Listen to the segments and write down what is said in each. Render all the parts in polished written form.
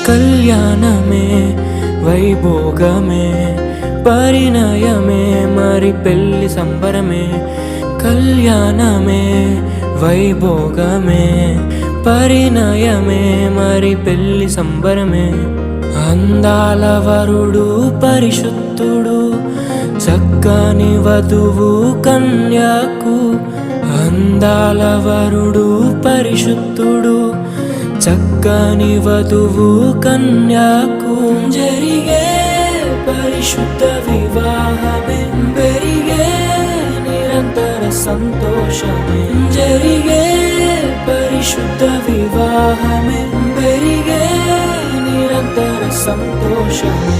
కళ్యాణమే వైభోగమే పరిణయమే మరి పెళ్లి సంబరమే. కళ్యాణమే వైభోగమే పరిణయమే మరి పెళ్లి సంబరమే. అందాల వరుడు పరిశుద్ధుడు చక్కని వధువు కన్యకు. అందాల వరుడు పరిశుద్ధుడు చక్కని వధువు కన్యకు. జరిగే పరిశుద్ధ వివాహమే పెరిగే నిరంతర సంతోషమే. జరిగే పరిశుద్ధ వివాహమే పెరిగే నిరంతర సంతోషమే.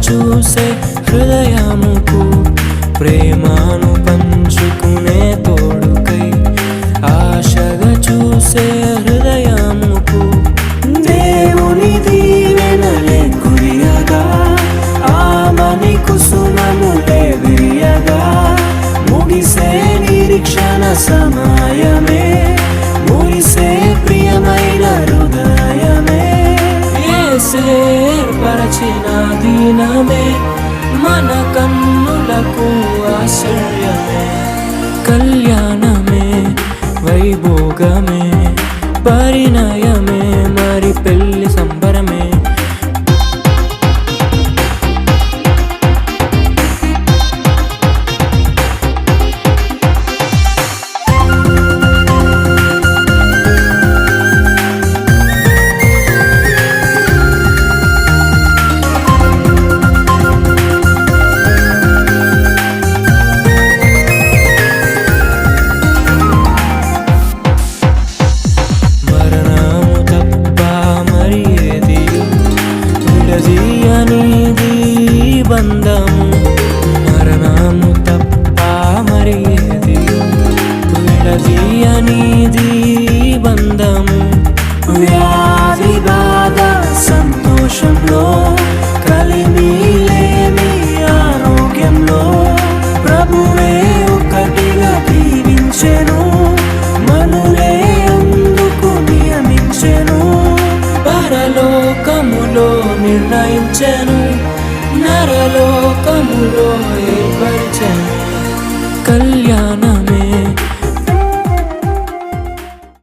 చూసే హృదయముకు ప్రేమను పంచుకునే తోడుకై ఆశగా చూసే హృదయముకు. దేవుని దీవెనలే కురియగా ఆమని కుసుమములే విరియగా ముగిసే నిరీక్షణ సమయమే మురిసే ప్రియమైన హృదయమే. ఏర్పరచిన దీనమే మన కన్నులకు ఆశ్చర్యమే. కళ్యాణమే వైభోగమే పరిణయమే మరి పెళ్లి సంబరమే. బంధము మరణము తప్ప మరి ఏది విడదీయనిది బంధము. వ్యాధి బాధ సంతోషంలో కలిమి లేని ఆరోగ్యంలో ప్రభువే ఒకటిగా దీవించెను మనులే అందుకు నియమించెను. పరలోకములో నిర్ణయించెను నరలోకములో ఏర్పరిచెను. కళ్యాణం